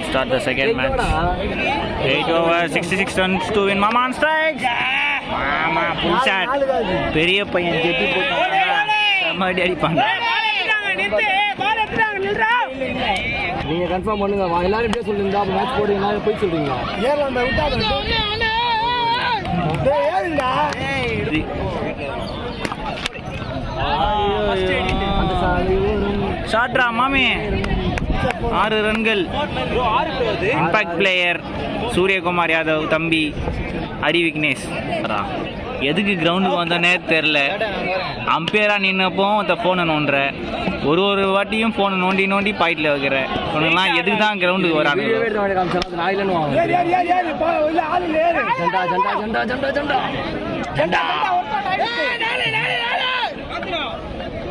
Start the second match. 8 over 66 runs to win. Mama on strike. Mama full shot. பெரிய பையன் ஜெட்டி போட்டாங்க. சமடி அடிப்பாங்க. நீங்க கன்ஃபார்ம் பண்ணுங்க. எல்லாரும் இப்படியே சொல்றீங்க. அப்ப மேட்ச் போடுங்க. நான் போய் சொல்றீங்க. ஏறலாம் விட்டாத. டேய் ஏறுடா. ஷாட்ரா மாமி 6 ரன்கள். இம்பாக்ட் பிளேயர் சூரியகுமார் யாதவ் தம்பி ஹரி விக்னேஷ். எதுக்கு கிரவுண்டுக்கு வந்தோன்னே தெரில. அம்பையராக நின்னப்போ அந்த ஃபோனை நோண்டுற, ஒரு வாட்டியும் ஃபோனை நோண்டி நோண்டி பாயிண்டில் வைக்கிற. சொன்னலாம் எதுக்கு தான் கிரவுண்டுக்கு வராங்க.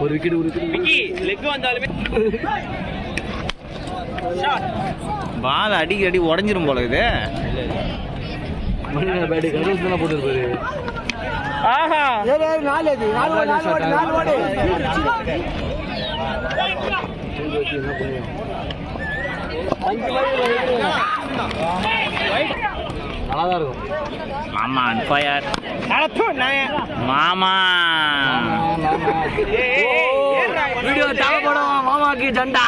ஒரு விக்கெட் பால் அடி உடஞ்சிரும் போல இது. போட்டுருப்பாரு. ஆஹா நல்லாதான் இருக்கும். மாமா அன்பயர் மாமா வீடியோ தேவைப்படும். மாமாக்கு ஜண்டா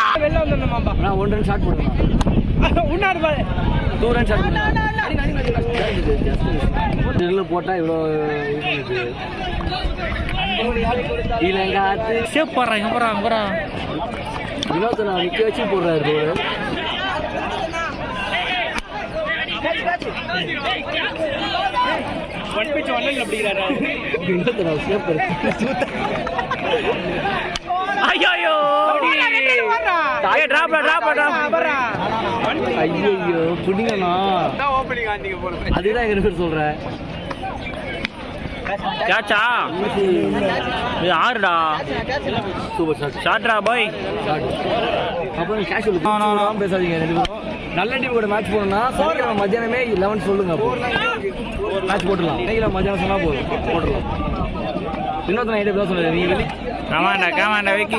நான் 1 ரன் ஷாட் போடுவேன். 2 ரன் ஷாட் போட்டா இவ்வளோ வினோத் நான் நிக்க வச்சு போடுறாரு. ஐயோ புடிங்கண்ணா. அதுதான் எங்க பேர் சொல்றேன். கேட்சா ஆறுடா. Super shot. ஷாட்ரா பாய். அப்புறம் கேஷுவல் பேசாதீங்க. நல்ல டீம் கூட மேட்ச் போடணும்னா சனிக்கிழமை மத்தியானமே 11 சொல்லுங்க. அப்போ மேட்ச் போட்டுடலாம். இன்னைக்கு மத்தியானம் சொன்னா போதும் போட்டுடலாம். இன்னொருத்த நைட்டு தான் சொன்னது. நீ வெளி காமாண்டா வைக்கி.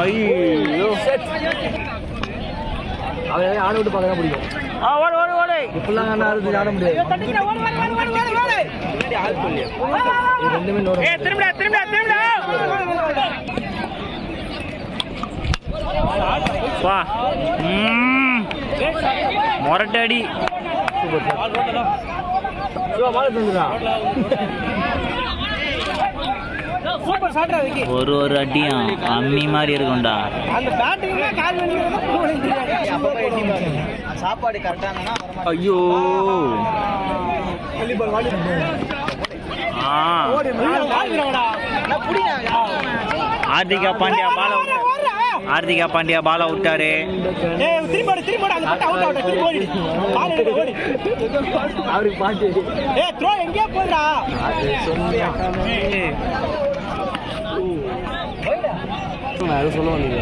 ஐயோ அவரை ஆட விட்டு பார்க்க தான் பிடிக்கும். இப்பெல்லாம் ஆட முடியாது. ரெண்டுமே மொரட்டடி. ஒரு அடியும் அம்மி மாதிரி இருக்கும்டா. சாப்பாடு கரெக்டானா. ஐயோ ஹார்திகா பாண்டியா பால விட்டாரு. சொல்ல வந்தீங்க.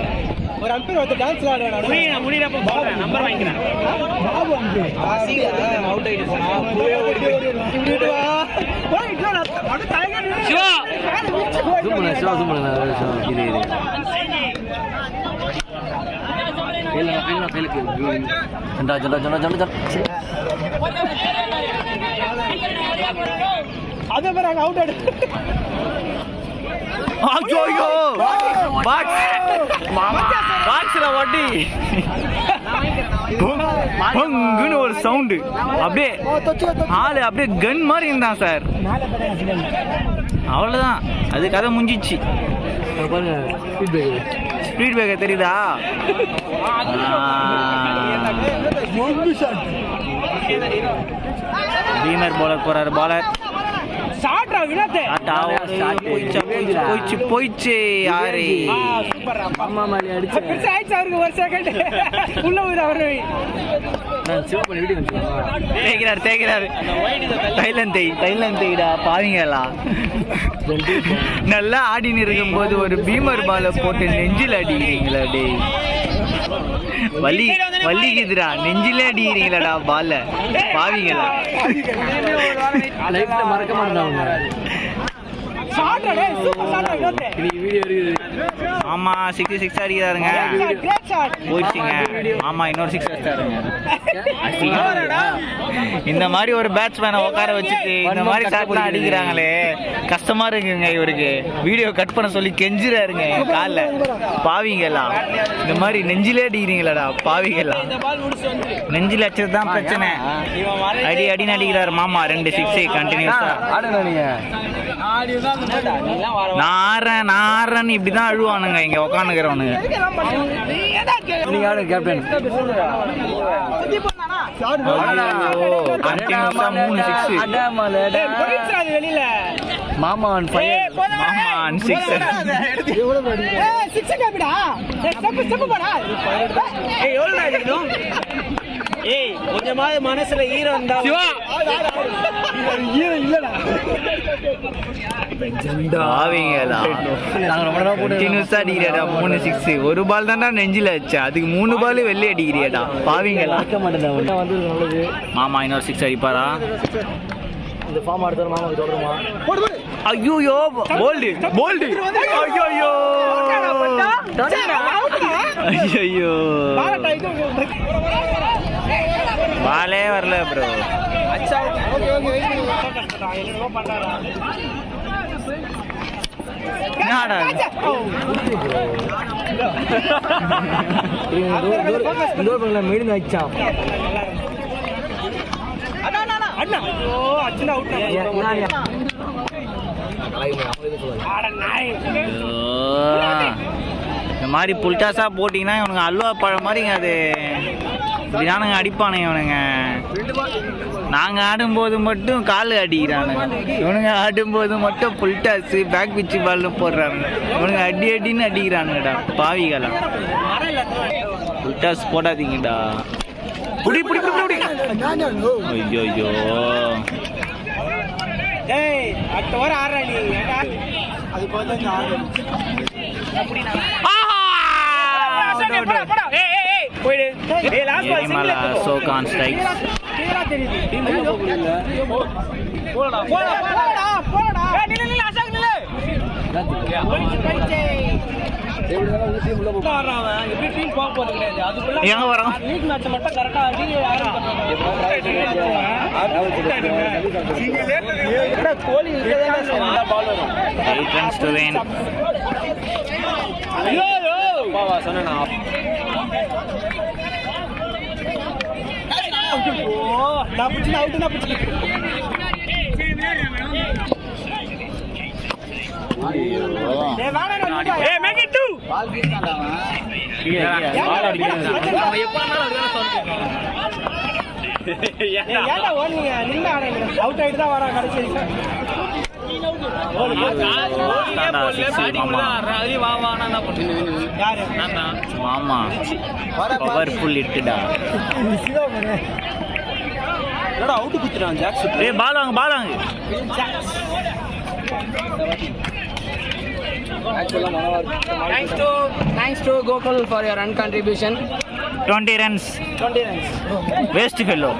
ஒரு அம்பையர் வந்து டான்ஸ் ஆடுறானே. முடியறப்ப போறேன். நம்பர் வாங்கிக்கிறேன். அவுட் ஆயிடுச்சு. இப்படி வா. போய் இட்ல அட டைகர். சிவா. சும்மா இது. ஜண்டா. அதே மாதிரி அவுட் ஆயிடுச்சு. ஐயோ பாக்ஸ்ல வட்டி பங்குன்னு ஒரு சவுண்டு. அப்படியே ஆளு அப்படியே கன் மாதிரி இருந்தான் சார். அவ்வளவுதான், அது கதை முடிஞ்சிச்சு. ஸ்பீட் பிரேக்கர் தெரியுதா? பீமர் பவுலர் போறாரு. பாலர் போயிச்சு. யாரு தேய்க்கிறாரு. தைலந்தைடா பாவீங்களா. நல்லா ஆடின்னு இருக்கும் போது ஒரு பீமர் பால போட்டு நெஞ்சில் அடிக்கிறீங்களா? டே வலிக்குதுடா, நெஞ்சிலே அடிக்கிறீங்களாடா பால பாவீங்களா. மறக்க மாட்டாங்க. மாமா 66 அடிக்கிறாருங்க. போயிடுச்சுங்க. மாமா இன்னொரு 6 அடிச்சாருங்க. இந்த மாதிரி ஒரு பேட்ஸ்மேனை உட்கார வச்சுட்டு இந்த மாதிரி ஷாட்லாம் அடிக்கிறாங்களே, கஷ்டமா இருக்குங்க இவருக்கு. வீடியோ கட் பண்ண சொல்லி கெஞ்சுறாருங்க காலில். பாவிங்கெல்லாம் இந்த மாதிரி நெஞ்சிலே அடிக்கிறீங்களாடா பாவிங்கெல்லாம். நெஞ்சில் அடிச்சது தான் பிரச்சனை. அடி அடிக்கிறாரு மாமா. 2 6 கண்டினியூஸா. நான் ஆடுறேன் இப்படிதான் அழுவானுங்க இங்க உட்காந்துக்கிறவனுங்க. கேப்டன் கண்டினியூஸா 3 6. மாமா ஆன் ஃபயர். மாமா ஆன் 6. ஏய் கொஞ்சமாவது மனசுல ஈரம் இருந்தா பாவிங்களா. கண்டினியூஸா அடிக்கிறியாடா 3 6. ஒரு பால் தான்டா நெஞ்சில வச்சா, அதுக்கு 3 பால் வெளியே அடிக்கிறியாடா பாவிங்களா. மாமா இன்னொரு 6 அடிப்பாரா? இந்த ஃபார்ம் ஆடுற மாமா தொடருமா? ஐயோ போல்டு ஐயோ பாலே வரல ப்ரோ. என்னடா மெயின் ஆச்சா? இந்த மாதிரி புல்டாஸா போட்டீங்கன்னா இவனுங்க அல்வா பழம் மாதிரிங்க. அது இப்படிதானுங்க அடிப்பானுங்க இவனுங்க. நாங்க ஆடும்போது மட்டும் காலு அடிக்கிறானுங்க, இவனுங்க ஆடும்போது மட்டும் புல்டாஸ் பேக் பிச்சு பால்னு போடுறானுங்க. இவனுங்க அடின்னு அடிக்கிறானுங்கடா பாவிகளா. புல்டாஸ் போடாதீங்கடா. புடி ஐயோ ஏய் அடுத்த வாரம் ஆடுறா நீ. அது கொஞ்சம் ஆடு போயிடு. ஏய் லாஸ்ட் பால் சிங்கிள் சோகான் ஸ்ட்ரைக். போடா நில்லு அசோக் நில்லு. எங்க வரோம்? Kohli 8 runs to win. Out ஆயிட்டு தான் வரா கடைசி. மாமா பவர்ஃபுல் இட்டுடா. அவுட் குத்துறான் ஜாக்ஸ். ஏய் பால் வாங்க. Thanks to Gokul for your run contribution. 20 runs. Waste fellow.